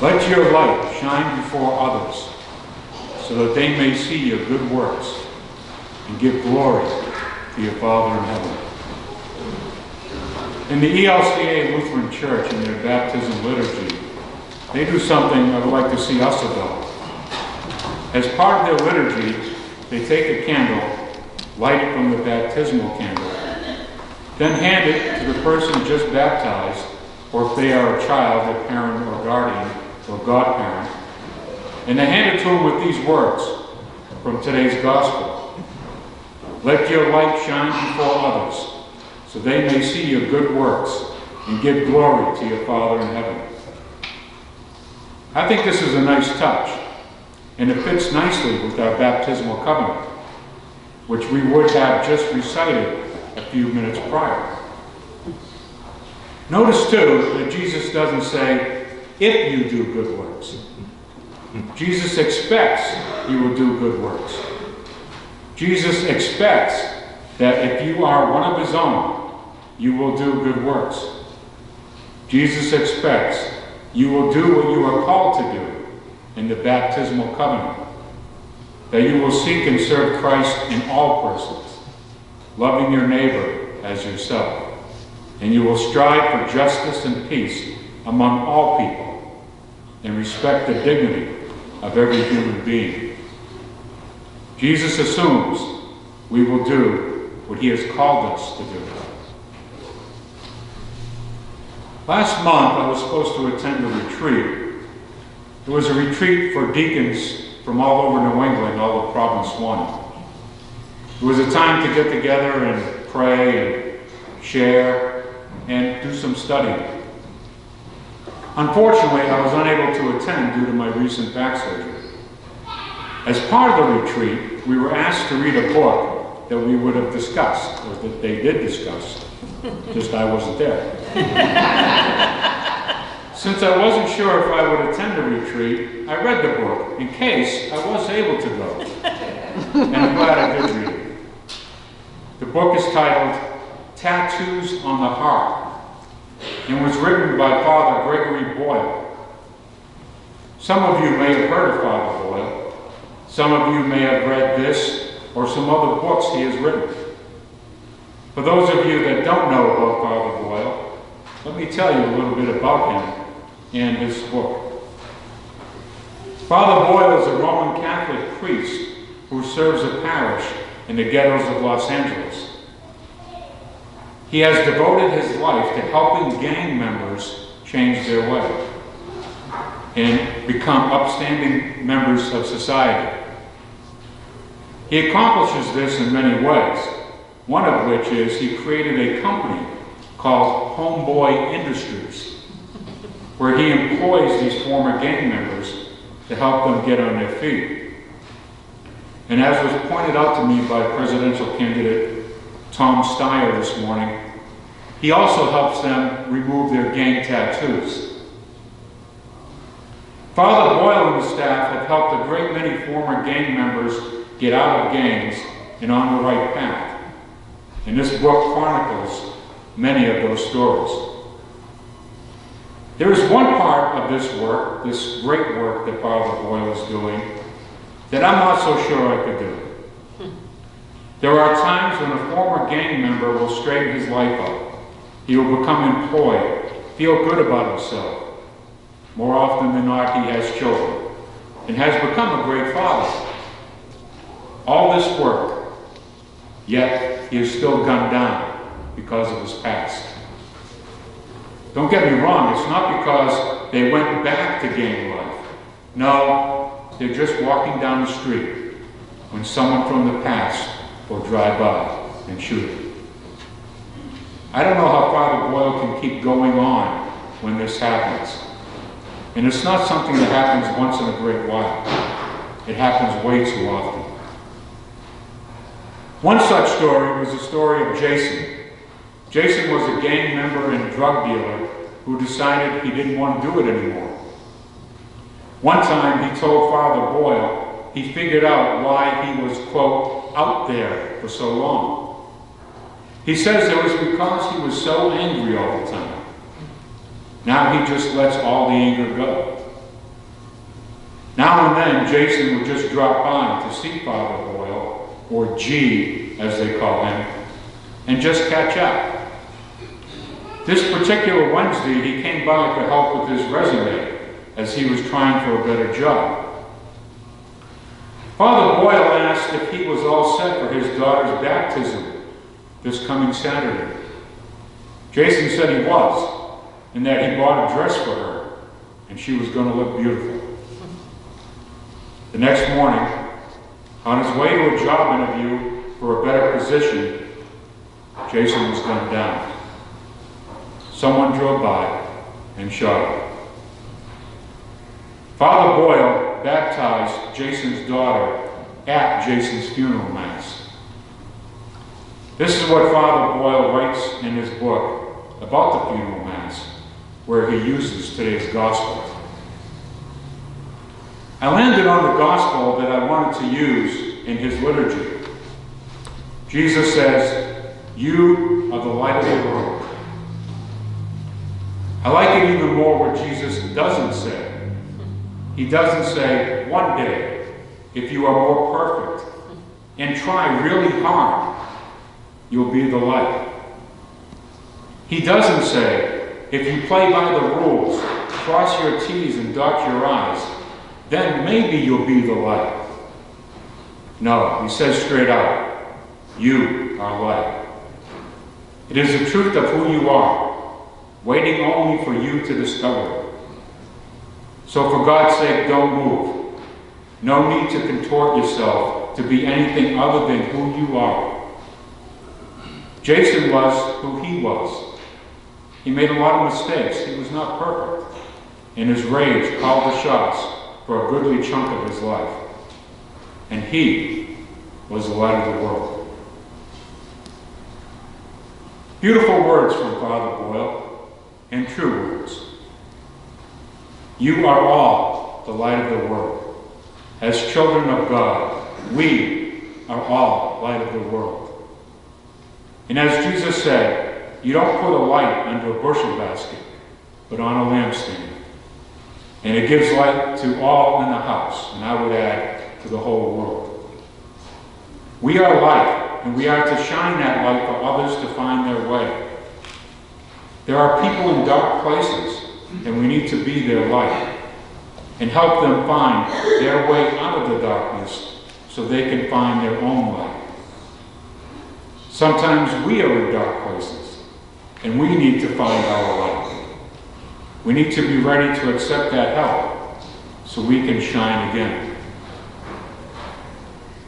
Let your light shine before others, so that they may see your good works and give glory to your Father in heaven. In the ELCA Lutheran Church, in their baptism liturgy, they do something I would like to see us adopt. As part of their liturgy, they take a candle, light it from the baptismal candle, then hand it to the person just baptized, or if they are a child, a parent or guardian or godparent, and they hand it to them with these words from today's gospel. Let your light shine before others, so they may see your good works and give glory to your Father in heaven. I think this is a nice touch, and it fits nicely with our baptismal covenant, which we would have just recited a few minutes prior. Notice too that Jesus doesn't say, if you do good works. Jesus expects you will do good works. Jesus expects that if you are one of his own, you will do good works. Jesus expects you will do what you are called to do in the baptismal covenant, that you will seek and serve Christ in all persons, loving your neighbor as yourself, and you will strive for justice and peace among all people and respect the dignity of every human being. Jesus assumes we will do what he has called us to do. Last month, I was supposed to attend a retreat. It was a retreat for deacons from all over New England, all of Province 1. It was a time to get together and pray and share and do some studying. Unfortunately, I was unable to attend due to my recent back surgery. As part of the retreat, we were asked to read a book that we would have discussed, or that they did discuss, just I wasn't there. Since I wasn't sure if I would attend the retreat, I read the book in case I was able to go. And I'm glad I did read it. The book is titled Tattoos on the Heart and was written by Father Gregory Boyle. Some of you may have heard of Father Boyle. Some of you may have read this or some other books he has written. For those of you that don't know about Father Boyle, let me tell you a little bit about him and his book. Father Boyle is a Roman Catholic priest who serves a parish in the ghettos of Los Angeles. He has devoted his life to helping gang members change their way and become upstanding members of society. He accomplishes this in many ways, one of which is he created a company called Homeboy Industries, where he employs these former gang members to help them get on their feet. And as was pointed out to me by presidential candidate Tom Steyer this morning, he also helps them remove their gang tattoos. Father Boyle and the staff have helped a great many former gang members get out of gangs and on the right path. And this book chronicles many of those stories. There is one part of this work, this great work that Father Boyle is doing, that I'm not so sure I could do. There are times when a former gang member will straighten his life out. He will become employed, feel good about himself. More often than not, he has children and has become a great father. All this work, yet he is still gunned down because of his past. Don't get me wrong, it's not because they went back to gang life. No, they're just walking down the street when someone from the past will drive by and shoot them. I don't know how Father Boyle can keep going on when this happens. And it's not something that happens once in a great while. It happens way too often. One such story was the story of Jason. Jason was a gang member and drug dealer who decided he didn't want to do it anymore. One time he told Father Boyle he figured out why he was, quote, out there for so long. He says it was because he was so angry all the time. Now he just lets all the anger go. Now and then, Jason would just drop by to see Father Boyle, or G, as they call him, and just catch up. This particular Wednesday, he came by to help with his resume, as he was trying for a better job. Father Boyle asked if he was all set for his daughter's baptism this coming Saturday. Jason said he was, and that he bought a dress for her, and she was going to look beautiful. The next morning, on his way to a job interview for a better position, Jason was gunned down. Someone drove by and shot him. Father Boyle baptized Jason's daughter at Jason's funeral mass. This is what Father Boyle writes in his book about the funeral mass, where he uses today's gospel. I landed on the gospel that I wanted to use in his liturgy. Jesus says, "You are the light of the world." I like it even more what Jesus doesn't say. He doesn't say, "One day, if you are more perfect and try really hard, you'll be the light." He doesn't say, "If you play by the rules, cross your T's and dot your I's, then maybe you'll be the light." No, he says straight out, "You are light." It is the truth of who you are, waiting only for you to discover it. So for God's sake, don't move. No need to contort yourself to be anything other than who you are. Jason was who he was. He made a lot of mistakes. He was not perfect. And his rage called the shots for a goodly chunk of his life. And he was the light of the world. Beautiful words from Father Boyle, and true words. You are all the light of the world. As children of God, we are all light of the world. And as Jesus said, you don't put a light under a bushel basket, but on a lampstand. And it gives light to all in the house, and I would add, to the whole world. We are light, and we are to shine that light for others to find their way. There are people in dark places, and we need to be their light and help them find their way out of the darkness so they can find their own light. Sometimes we are in dark places, and we need to find our light. We need to be ready to accept that help so we can shine again.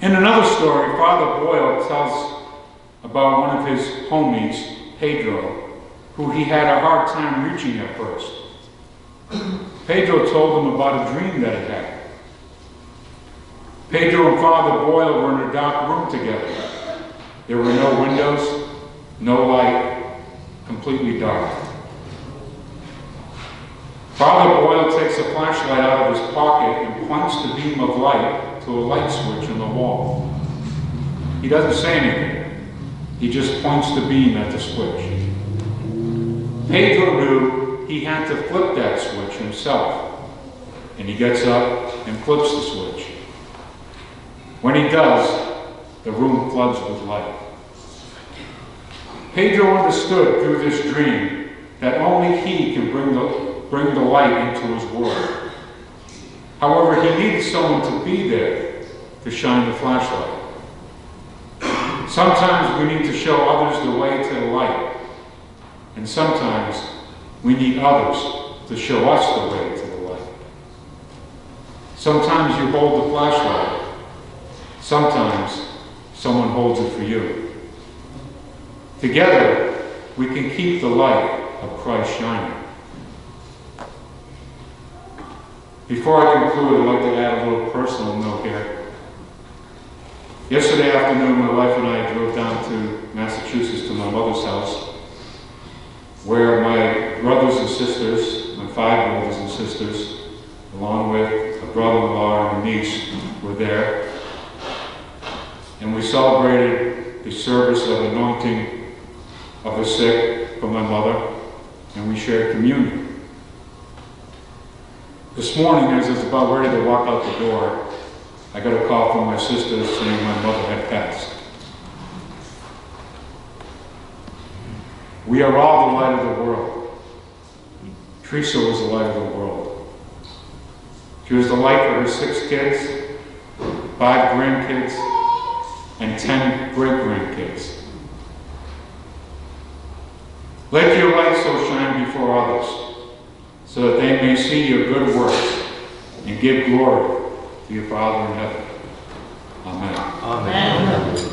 In another story, Father Boyle tells about one of his homies, Pedro, who he had a hard time reaching at first. Pedro told him about a dream that he had. Pedro and Father Boyle were in a dark room together. There were no windows, no light, completely dark. Father Boyle takes a flashlight out of his pocket and points the beam of light to a light switch on the wall. He doesn't say anything. He just points the beam at the switch. Pedro knew he had to flip that switch himself, and he gets up and flips the switch. When he does, the room floods with light. Pedro understood through this dream that only he can bring the light into his world. However, he needed someone to be there to shine the flashlight. Sometimes we need to show others the way to the light. And sometimes we need others to show us the way to the light. Sometimes you hold the flashlight. Sometimes someone holds it for you. Together, we can keep the light of Christ shining. Before I conclude, I'd like to add a little personal note here. Yesterday afternoon, my wife and I drove down to Massachusetts to my mother's house, where my brothers and sisters, my 5 brothers and sisters, along with a brother-in-law and a niece, were there. And we celebrated the service of anointing of the sick for my mother, and we shared communion. This morning, as I was about ready to walk out the door, I got a call from my sister saying my mother had passed. We are all the light of the world. Teresa was the light of the world. She was the light for her 6 kids, 5 grandkids, and 10 great-grandkids. Let your light so shine before others, so that they may see your good works and give glory to your Father in heaven. Amen. Amen.